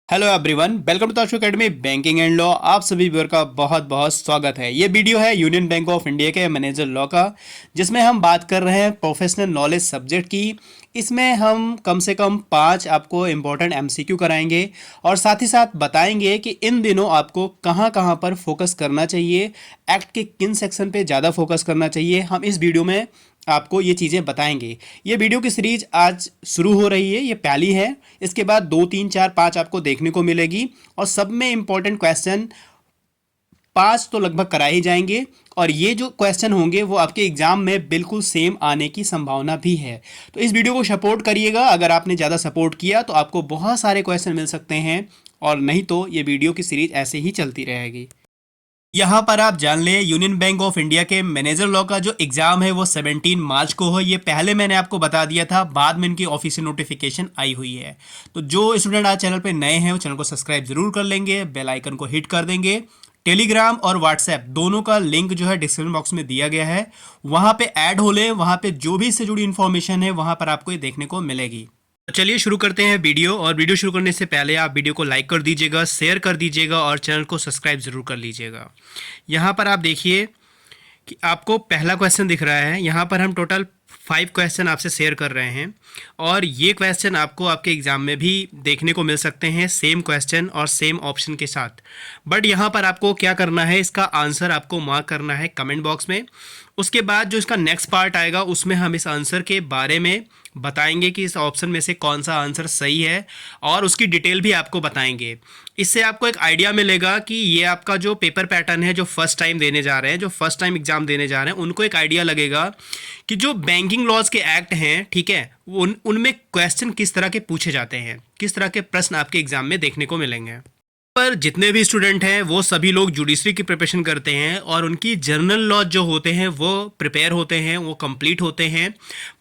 Hello everyone, welcome to Tashu academy banking and law. आप सभी viewer का बहुत बहुत स्वागत है। ये वीडियो है यूनियन बैंक ऑफ इंडिया के मैनेजर लॉ का, जिसमें हम बात कर रहे हैं प्रोफेशनल नॉलेज सब्जेक्ट की। इसमें हम कम से कम 5 आपको इम्पोर्टेंट एमसीक्यू कराएंगे और साथ ही साथ बताएंगे कि इन दिनों आपको कहाँ कहाँ पर फोकस करना चाहिए, एक्ट के किन सेक्शन पे ज़्यादा फोकस करना चाहिए। हम इस वीडियो में आपको ये चीज़ें बताएंगे। ये वीडियो की सीरीज आज शुरू हो रही है, ये पहली है। इसके बाद 2, 3, 4, 5 आपको देखने को मिलेगी और सब में इंपॉर्टेंट क्वेश्चन 5 तो लगभग कराए ही जाएंगे और ये जो क्वेश्चन होंगे वो आपके एग्जाम में बिल्कुल सेम आने की संभावना भी है। तो इस वीडियो को सपोर्ट करिएगा। अगर आपने ज़्यादा सपोर्ट किया तो आपको बहुत सारे क्वेश्चन मिल सकते हैं, और नहीं तो ये वीडियो की सीरीज ऐसे ही चलती रहेगी। यहाँ पर आप जान लें, यूनियन बैंक ऑफ इंडिया के मैनेजर लॉ का जो एग्ज़ाम है वो 17 मार्च को हो। ये पहले मैंने आपको बता दिया था, बाद में इनकी ऑफिशियल नोटिफिकेशन आई हुई है। तो जो स्टूडेंट आज चैनल पे नए हैं वो चैनल को सब्सक्राइब जरूर कर लेंगे, बेल आइकन को हिट कर देंगे। टेलीग्राम और व्हाट्सएप दोनों का लिंक जो है डिस्क्रिप्शन बॉक्स में दिया गया है, वहाँ पे ऐड हो लें। वहाँ पे जो भी इससे जुड़ी इन्फॉर्मेशन है वहाँ पर आपको ये देखने को मिलेगी। तो चलिए शुरू करते हैं वीडियो। और वीडियो शुरू करने से पहले आप वीडियो को लाइक कर दीजिएगा, शेयर कर दीजिएगा और चैनल को सब्सक्राइब ज़रूर कर लीजिएगा। यहाँ पर आप देखिए कि आपको पहला क्वेश्चन दिख रहा है। यहाँ पर हम टोटल 5 क्वेश्चन आपसे शेयर कर रहे हैं और ये क्वेश्चन आपको आपके एग्ज़ाम में भी देखने को मिल सकते हैं, सेम क्वेश्चन और सेम ऑप्शन के साथ। बट यहाँ पर आपको क्या करना है, इसका आंसर आपको मार्क करना है कमेंट बॉक्स में। उसके बाद जो इसका नेक्स्ट पार्ट आएगा उसमें हम इस आंसर के बारे में बताएंगे कि इस ऑप्शन में से कौन सा आंसर सही है और उसकी डिटेल भी आपको बताएंगे। इससे आपको एक आइडिया मिलेगा कि ये आपका जो पेपर पैटर्न है, जो फर्स्ट टाइम देने जा रहे हैं, जो फर्स्ट टाइम एग्जाम देने जा रहे हैं, उनको एक आइडिया लगेगा कि जो बैंकिंग लॉज के एक्ट हैं, ठीक है, उनमें क्वेश्चन किस तरह के पूछे जाते हैं, किस तरह के प्रश्न आपके एग्जाम में देखने को मिलेंगे। पर जितने भी स्टूडेंट हैं वो सभी लोग जुडिशरी की प्रिपरेशन करते हैं और उनकी जनरल लॉज जो होते हैं वो प्रिपेयर होते हैं, वो कंप्लीट होते हैं।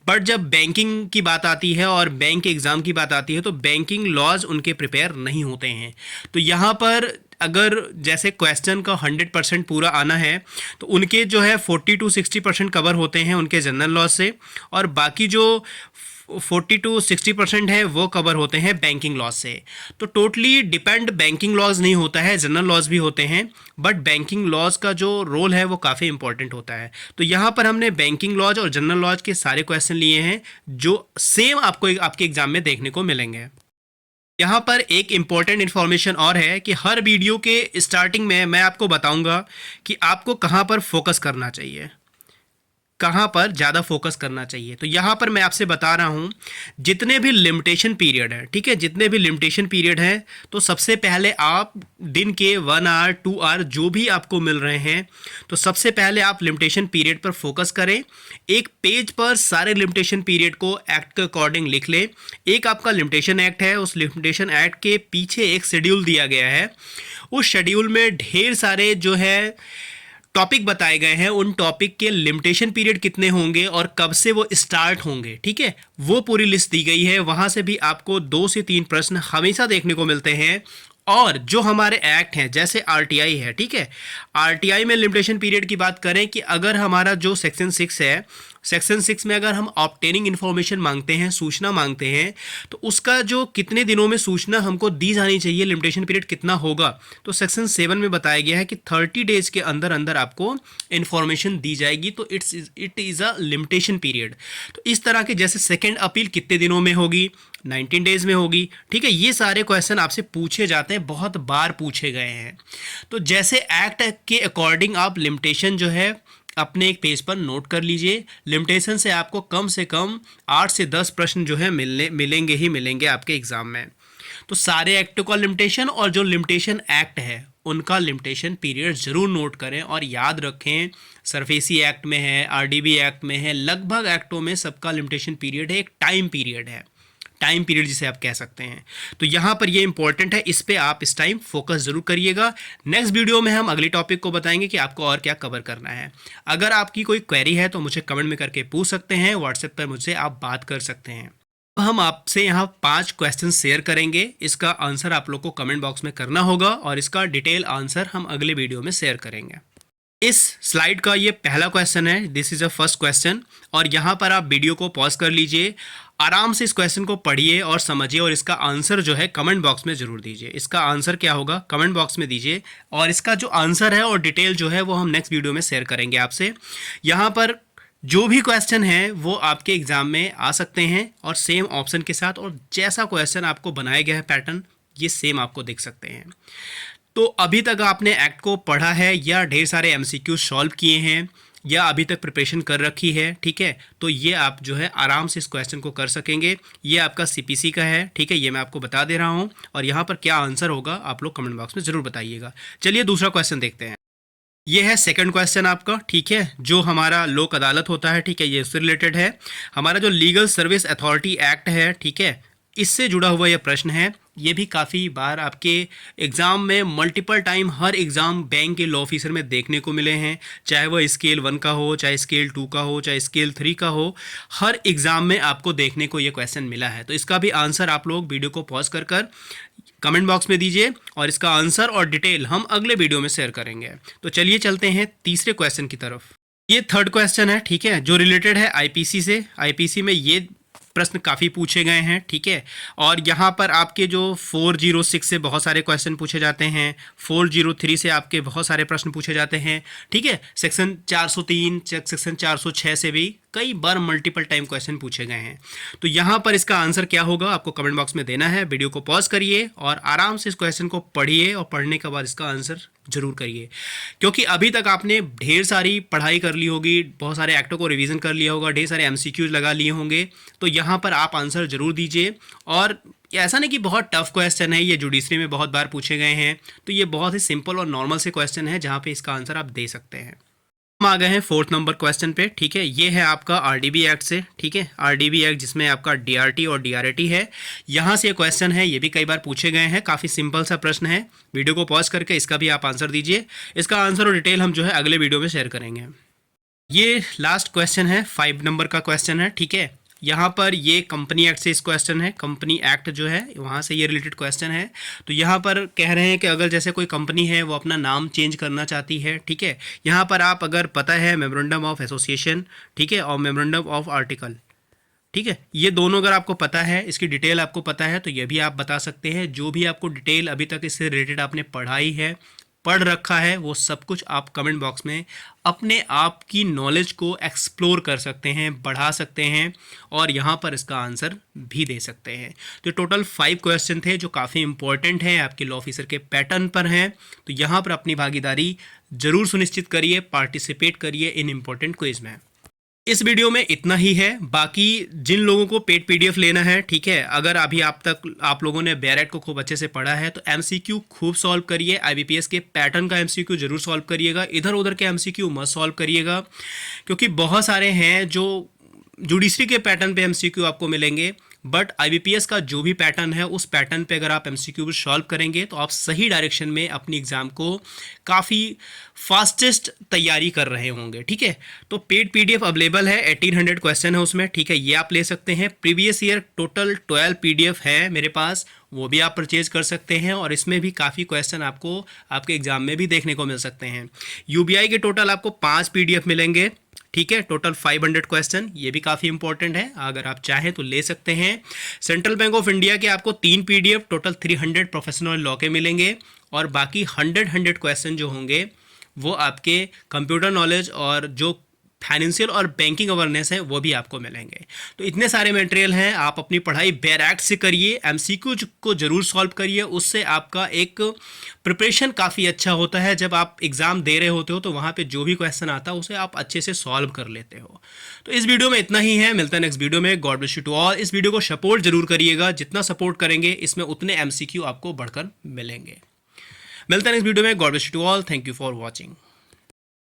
बट जब बैंकिंग की बात आती है और बैंक के एग्ज़ाम की बात आती है तो बैंकिंग लॉज उनके प्रिपेयर नहीं होते हैं। तो यहाँ पर अगर जैसे क्वेश्चन का 100% पूरा आना है तो उनके जो है 40 to 60% कवर होते हैं उनके जनरल लॉज से, और बाकी जो 40 to 60% है वो कवर होते हैं बैंकिंग लॉज से। तो टोटली डिपेंड बैंकिंग लॉज नहीं होता है, जनरल लॉज भी होते हैं, बट बैंकिंग लॉज का जो रोल है वो काफ़ी इंपॉर्टेंट होता है। तो यहाँ पर हमने बैंकिंग लॉज और जनरल लॉज के सारे क्वेश्चन लिए हैं जो सेम आपको आपके एग्जाम में देखने को मिलेंगे। यहाँ पर एक इम्पॉर्टेंट इन्फॉर्मेशन और है कि हर वीडियो के स्टार्टिंग में मैं आपको बताऊँगा कि आपको कहाँ पर फोकस करना चाहिए, कहाँ पर ज़्यादा फोकस करना चाहिए। तो यहाँ पर मैं आपसे बता रहा हूँ, जितने भी लिमिटेशन पीरियड है, ठीक है, जितने भी लिमिटेशन पीरियड हैं, तो सबसे पहले आप दिन के 1 आवर 2 आवर जो भी आपको मिल रहे हैं, तो सबसे पहले आप लिमिटेशन पीरियड पर फोकस करें। एक पेज पर सारे लिमिटेशन पीरियड को एक्ट के अकॉर्डिंग लिख लें। एक आपका लिमिटेशन एक्ट है, उस लिमिटेशन एक्ट के पीछे एक शेड्यूल दिया गया है। उस शेड्यूल में ढेर सारे जो है टॉपिक बताए गए हैं, उन टॉपिक के लिमिटेशन पीरियड कितने होंगे और कब से वो स्टार्ट होंगे, ठीक है, वो पूरी लिस्ट दी गई है। वहाँ से भी आपको 2 से 3 प्रश्न हमेशा देखने को मिलते हैं। और जो हमारे एक्ट हैं, जैसे आरटीआई है, ठीक है, आरटीआई में लिमिटेशन पीरियड की बात करें कि अगर हमारा जो सेक्शन 6 है, सेक्शन 6 में अगर हम ऑब्टेनिंग इन्फॉर्मेशन मांगते हैं, सूचना मांगते हैं, तो उसका जो कितने दिनों में सूचना हमको दी जानी चाहिए, लिमिटेशन पीरियड कितना होगा, तो सेक्शन 7 में बताया गया है कि 30 डेज के अंदर अंदर आपको इन्फॉर्मेशन दी जाएगी। तो it is a limitation period. तो इस तरह के, जैसे सेकेंड अपील कितने दिनों में होगी, 19 डेज में होगी, ठीक है, ये सारे क्वेश्चन आपसे पूछे जाते हैं, बहुत बार पूछे गए हैं। तो जैसे एक्ट के अकॉर्डिंग आप लिमिटेशन जो है अपने एक पेज पर नोट कर लीजिए। लिमिटेशन से आपको कम से कम 8 से 10 प्रश्न जो है मिलेंगे ही मिलेंगे आपके एग्जाम में। तो सारे एक्ट का लिमिटेशन और जो लिमिटेशन एक्ट है उनका लिमिटेशन पीरियड ज़रूर नोट करें और याद रखें। सरफेसी एक्ट में है, आरडीबी एक्ट में है, लगभग एक्टों में सबका लिमिटेशन पीरियड है, एक टाइम पीरियड है, टाइम पीरियड जिसे आप कह सकते हैं। तो यहाँ पर ये इंपॉर्टेंट है, इस पे आप इस टाइम फोकस जरूर करिएगा। नेक्स्ट वीडियो में हम अगले टॉपिक को बताएंगे कि आपको और क्या कवर करना है। अगर आपकी कोई क्वेरी है तो मुझे कमेंट में करके पूछ सकते हैं, व्हाट्सएप पर मुझसे आप बात कर सकते हैं। हम आपसे यहाँ 5 क्वेश्चन शेयर करेंगे, इसका आंसर आप लोग को कमेंट बॉक्स में करना होगा और इसका डिटेल आंसर हम अगले वीडियो में शेयर करेंगे। इस स्लाइड का ये पहला क्वेश्चन है, this is a first question, और यहाँ पर आप वीडियो को पॉज कर लीजिए। आराम से इस क्वेश्चन को पढ़िए और समझिए और इसका आंसर जो है कमेंट बॉक्स में ज़रूर दीजिए। इसका आंसर क्या होगा कमेंट बॉक्स में दीजिए, और इसका जो आंसर है और डिटेल जो है वो हम नेक्स्ट वीडियो में शेयर करेंगे आपसे। यहाँ पर जो भी क्वेश्चन है वो आपके एग्ज़ाम में आ सकते हैं और सेम ऑप्शन के साथ, और जैसा क्वेश्चन आपको बनाया गया है पैटर्न ये सेम आपको देख सकते हैं। तो अभी तक आपने एक्ट को पढ़ा है या ढेर सारे एमसीक्यू सॉल्व किए हैं या अभी तक प्रिपरेशन कर रखी है, ठीक है, तो ये आप जो है आराम से इस क्वेश्चन को कर सकेंगे। ये आपका सीपीसी का है, ठीक है, ये मैं आपको बता दे रहा हूँ, और यहाँ पर क्या आंसर होगा आप लोग कमेंट बॉक्स में ज़रूर बताइएगा। चलिए दूसरा क्वेश्चन देखते हैं। ये है सेकंड क्वेश्चन आपका, ठीक है, जो हमारा लोक अदालत होता है, ठीक है, ये उससे रिलेटेड है। हमारा जो लीगल सर्विस अथॉरिटी एक्ट है, ठीक है, इससे जुड़ा हुआ यह प्रश्न है। ये भी काफ़ी बार आपके एग्ज़ाम में मल्टीपल टाइम हर एग्ज़ाम बैंक के लॉ ऑफिसर में देखने को मिले हैं, चाहे वह स्केल 1 का हो, चाहे स्केल 2 का हो, चाहे स्केल 3 का हो, हर एग्ज़ाम में आपको देखने को ये क्वेश्चन मिला है। तो इसका भी आंसर आप लोग वीडियो को पॉज कर कमेंट बॉक्स में दीजिए, और इसका आंसर और डिटेल हम अगले वीडियो में शेयर करेंगे। तो चलिए चलते हैं तीसरे क्वेश्चन की तरफ। ये थर्ड क्वेश्चन है, ठीक है, जो रिलेटेड है आईपीसी से। आईपीसी में ये प्रश्न काफ़ी पूछे गए हैं, ठीक है, और यहाँ पर आपके जो 406 से बहुत सारे क्वेश्चन पूछे जाते हैं, 403 से आपके बहुत सारे प्रश्न पूछे जाते हैं, ठीक है, सेक्शन 403 सेक्शन 406 से भी कई बार मल्टीपल टाइम क्वेश्चन पूछे गए हैं। तो यहाँ पर इसका आंसर क्या होगा आपको कमेंट बॉक्स में देना है। वीडियो को पॉज करिए और आराम से इस क्वेश्चन को पढ़िए, और पढ़ने के बाद इसका आंसर जरूर करिए, क्योंकि अभी तक आपने ढेर सारी पढ़ाई कर ली होगी, बहुत सारे एक्टों को रिवीजन कर लिया होगा, ढेर सारे एमसीक्यूज लगा लिए होंगे। तो यहाँ पर आप आंसर जरूर दीजिए, और ऐसा नहीं कि बहुत टफ क्वेश्चन है, ये जुडिशरी में बहुत बार पूछे गए हैं, तो ये बहुत ही सिंपल और नॉर्मल से क्वेश्चन है जहाँ पे इसका आंसर आप दे सकते हैं। हम आ गए हैं फोर्थ नंबर क्वेश्चन पे, ठीक है, ये है आपका आरडीबी एक्ट से, ठीक है, आरडीबी एक्ट जिसमें आपका डीआरटी और डीआरटी है। यहाँ से ये क्वेश्चन है, ये भी कई बार पूछे गए हैं, काफ़ी सिंपल सा प्रश्न है। वीडियो को पॉज करके इसका भी आप आंसर दीजिए। इसका आंसर और डिटेल हम जो है अगले वीडियो में शेयर करेंगे। ये लास्ट क्वेश्चन है, 5 नंबर का क्वेश्चन है, ठीक है। यहाँ पर ये कंपनी एक्ट से इस क्वेश्चन है, कंपनी एक्ट जो है वहाँ से ये रिलेटेड क्वेश्चन है। तो यहाँ पर कह रहे हैं कि अगर जैसे कोई कंपनी है वो अपना नाम चेंज करना चाहती है, ठीक है, यहाँ पर आप अगर पता है मेमोरेंडम ऑफ एसोसिएशन, ठीक है, और मेमोरेंडम ऑफ आर्टिकल, ठीक है, ये दोनों अगर आपको पता है, इसकी डिटेल आपको पता है, तो ये भी आप बता सकते हैं। जो भी आपको डिटेल अभी तक इससे रिलेटेड आपने पढ़ रखा है वो सब कुछ आप कमेंट बॉक्स में अपने आप की नॉलेज को एक्सप्लोर कर सकते हैं, बढ़ा सकते हैं, और यहाँ पर इसका आंसर भी दे सकते हैं। तो टोटल 5 क्वेश्चन थे जो काफ़ी इंपॉर्टेंट हैं, आपके लॉ ऑफिसर के पैटर्न पर हैं। तो यहाँ पर अपनी भागीदारी जरूर सुनिश्चित करिए, पार्टिसिपेट करिए इन इम्पोर्टेंट क्विज में। इस वीडियो में इतना ही है। बाकी जिन लोगों को पेड पीडीएफ लेना है, ठीक है, अगर अभी आप लोगों ने बैरेट को खूब अच्छे से पढ़ा है तो एमसीक्यू खूब सॉल्व करिए। आईबीपीएस के पैटर्न का एमसीक्यू जरूर सॉल्व करिएगा, इधर उधर के एमसीक्यू मत सॉल्व करिएगा, क्योंकि बहुत सारे हैं जो जुडिशरी के पैटर्न पे एमसीक्यू आपको मिलेंगे, बट आईबीपीएस का जो भी पैटर्न है उस पैटर्न पे अगर आप एमसीक्यू सॉल्व करेंगे तो आप सही डायरेक्शन में अपनी एग्ज़ाम को काफ़ी फास्टेस्ट तैयारी कर रहे होंगे, ठीक है। तो पेड पीडीएफ अवेलेबल है, 1800 क्वेश्चन है उसमें, ठीक है, ये आप ले सकते हैं। प्रीवियस ईयर टोटल 12 पीडीएफ है मेरे पास, वो भी आप परचेज कर सकते हैं, और इसमें भी काफ़ी क्वेश्चन आपको आपके एग्जाम में भी देखने को मिल सकते हैं। यूबीआई के टोटल आपको 5 पीडीएफ मिलेंगे, ठीक है, टोटल 500 क्वेश्चन, ये भी काफ़ी इंपॉर्टेंट है, अगर आप चाहें तो ले सकते हैं। सेंट्रल बैंक ऑफ इंडिया के आपको 3 पीडीएफ टोटल 300 प्रोफेशनल लॉ के मिलेंगे, और बाकी 100 क्वेश्चन जो होंगे वो आपके कंप्यूटर नॉलेज और जो फाइनेंशियल और बैंकिंग अवेयरनेस है वो भी आपको मिलेंगे। तो इतने सारे मटेरियल हैं, आप अपनी पढ़ाई बैरेक्ट से करिए, एमसीक्यू को जरूर सॉल्व करिए, उससे आपका एक प्रिपरेशन काफ़ी अच्छा होता है। जब आप एग्ज़ाम दे रहे होते हो तो वहाँ पे जो भी क्वेश्चन आता है उसे आप अच्छे से सॉल्व कर लेते हो। तो इस वीडियो में इतना ही है, मिलता है नेक्स्ट वीडियो में। God bless you to all. इस वीडियो को सपोर्ट जरूर करिएगा, जितना सपोर्ट करेंगे इसमें उतने एमसीक्यू आपको बढ़कर मिलेंगे। मिलता है नेक्स्ट वीडियो में। God bless you to all. Thank you for watching.